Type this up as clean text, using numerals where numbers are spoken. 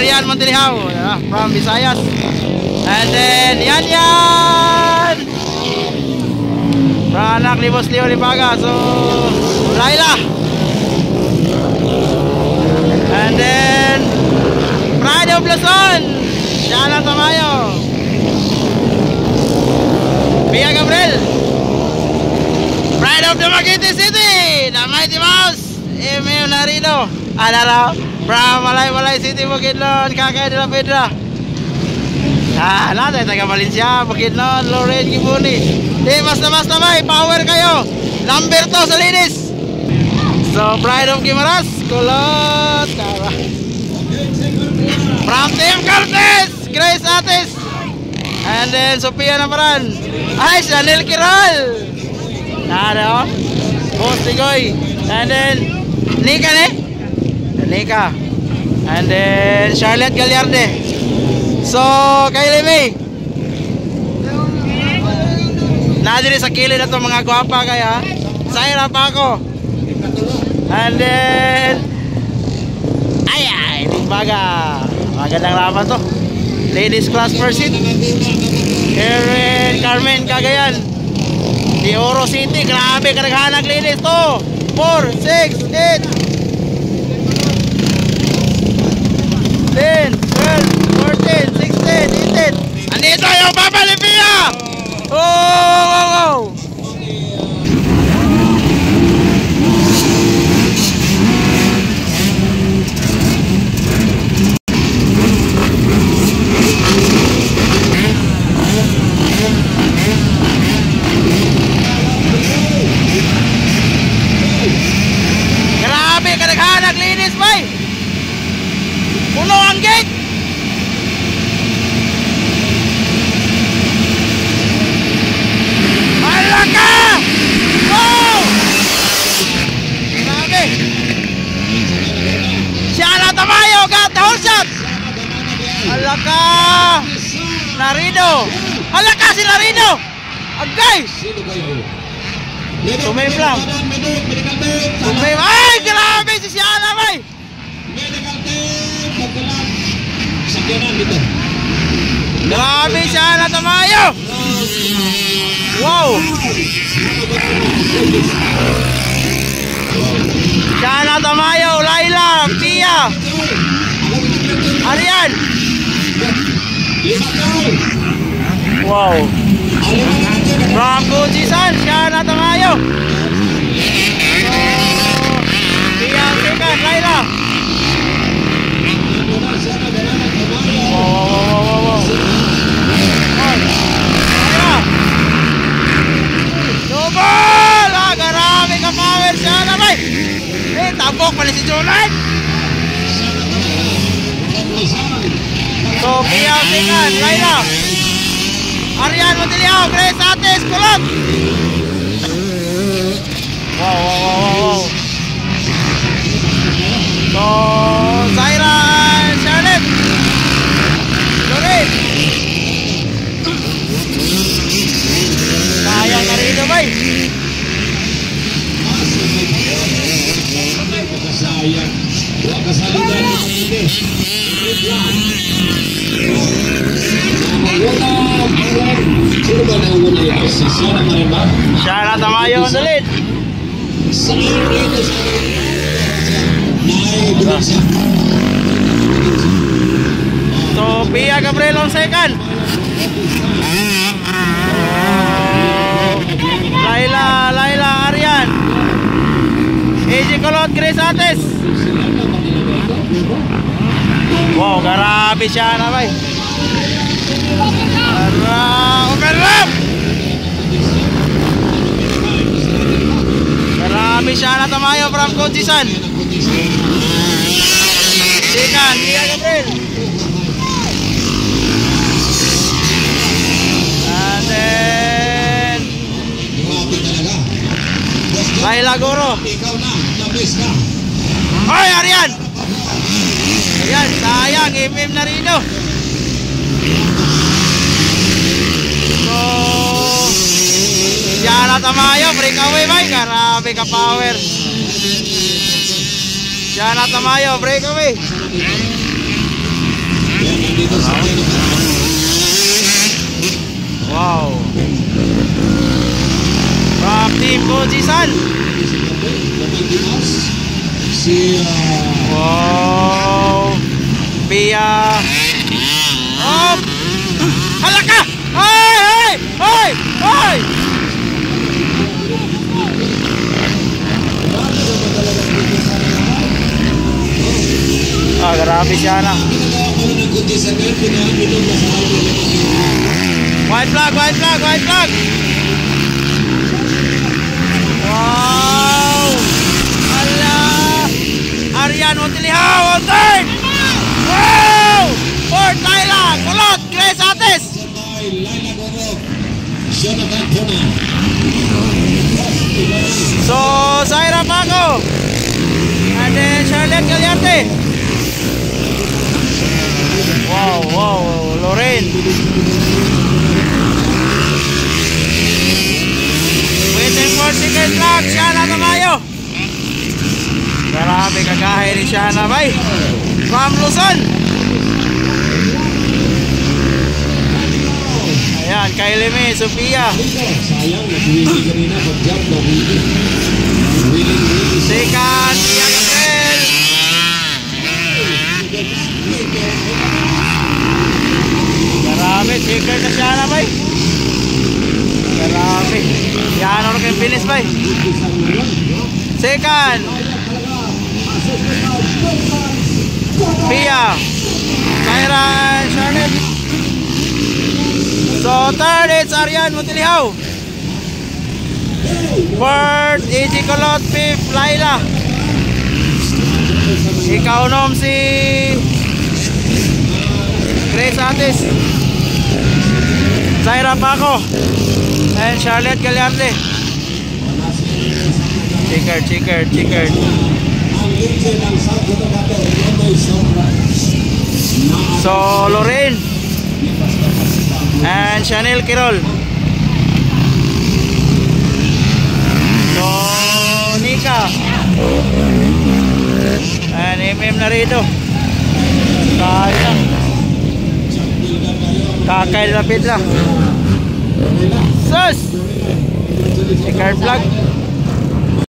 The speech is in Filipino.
Arian Montiliao from Visayas. And then Yan from anak ni Boss Leo Lipaga. So Laila. And then Pride of Luzon, Jalan Tamayo. Pia Gabriel, Pride of Dumaguete City, the Mighty Mouse, Emil Narino, Adara, from Malay City, Bukidnon, Kakay de la Pedra. Natin, taga Valencia, Bukidnon, Lorraine Gibuni. Di, basta may power kayo. Number 2 sa linis. So, Pride of Guimaras, Kulot, Kara. From Team Cortez, Grace Atis. And then Sophia Namaran. Ay, Chanel Kirol. Nada, Boss Tigoy. And then Nika Nika. And then Charlotte Gagliarde. So, Kylie May. Nadiri sa kilid na itong mga gwapa kaya. Saira pa ako. And then ay, Limbaga. Magandang laban to. Ladies class first seat. Carmen Cagayan. Di Oro City. Grabe karaghanag ladies to. 4, 6, 8 10, 12, 14, 16, 18. Andito yung Papa Lipia. Oh! Grabe, kadaghanag linis bay. Puno ang gate. Alaka! Oh! Grabe. Si Ana Tamayo got the whole shot. Alaka! Narino. Alaka si Narino. Agay! Tumim lang. Tumim. Ay, grabe si Siana bay. Grabe si Ana Tamayo. Wow. Siana Tamayo, Laila, Pia, Arian. Wow. From Kujisan, Siana Tamayo. Pia second, Laila. Wow. Double! Garami ka power siya na bay. Tabok pala si Jonat. So, Pia Sikan, Laila. Arian Montiliao, Grace Atis, Kulot. Wow. So, Zaira, Charlotte. Lorraine. Sayang na rin bay. Sayang. Wala kasalitan ini. Siana Tamayo on the lead. So, Pia Gabriel on second. Laila Arian. AJ Kulot, Grace Atis. Wow, grabe siya na bay. Overlap. Grabe siya na Tamayo from Kujisan. Sikan, Pia Gabriel. And then Laila Goro. Hoy, Arian! Ayan, sayang, MM na rin o. So, Siana Tamayo, breakaway ba? Grabe ka power. Siana Tamayo, breakaway. dito sa Wow. From Team Fujisan. Si Wow. Pia. Oh. Halaka! Hoy! Hoy! Hoy! Hoy! Ah, grabe siya na. White flag, white flag, white flag. Wow! Ala! Arian Montiliao on third! Wow! Fourth, Laila! Kulot! Grace Ates! So, Zaira Paco! And then Charlotte Galiarte! Wow, wow, Lorraine! Waiting for second track, Shana Tamayo! Grabe kagahe ni Shana bay! From Luzon! Ayan, Kylie May, Sophia! Sayang, nag-wheelie kanina, pag-jump, nag-wheelie. Second, Pia Gabriel! Grabe, checker na Shana bay! Grabe! Yan ano kayong finish bay! Second! Pia! Kyra and Charlotte! So third, it's Arian Montiliao! Fourth, AJ Colot. Fifth, Laila! Ikaunom si Grace Atis, Zaira Paco, and Charlotte Galiarte. Checkered. So Lorraine and Chanel Quirol. So Nika and MM Narito. Sayang, kakay lapit lang. Sus! Checkered flag.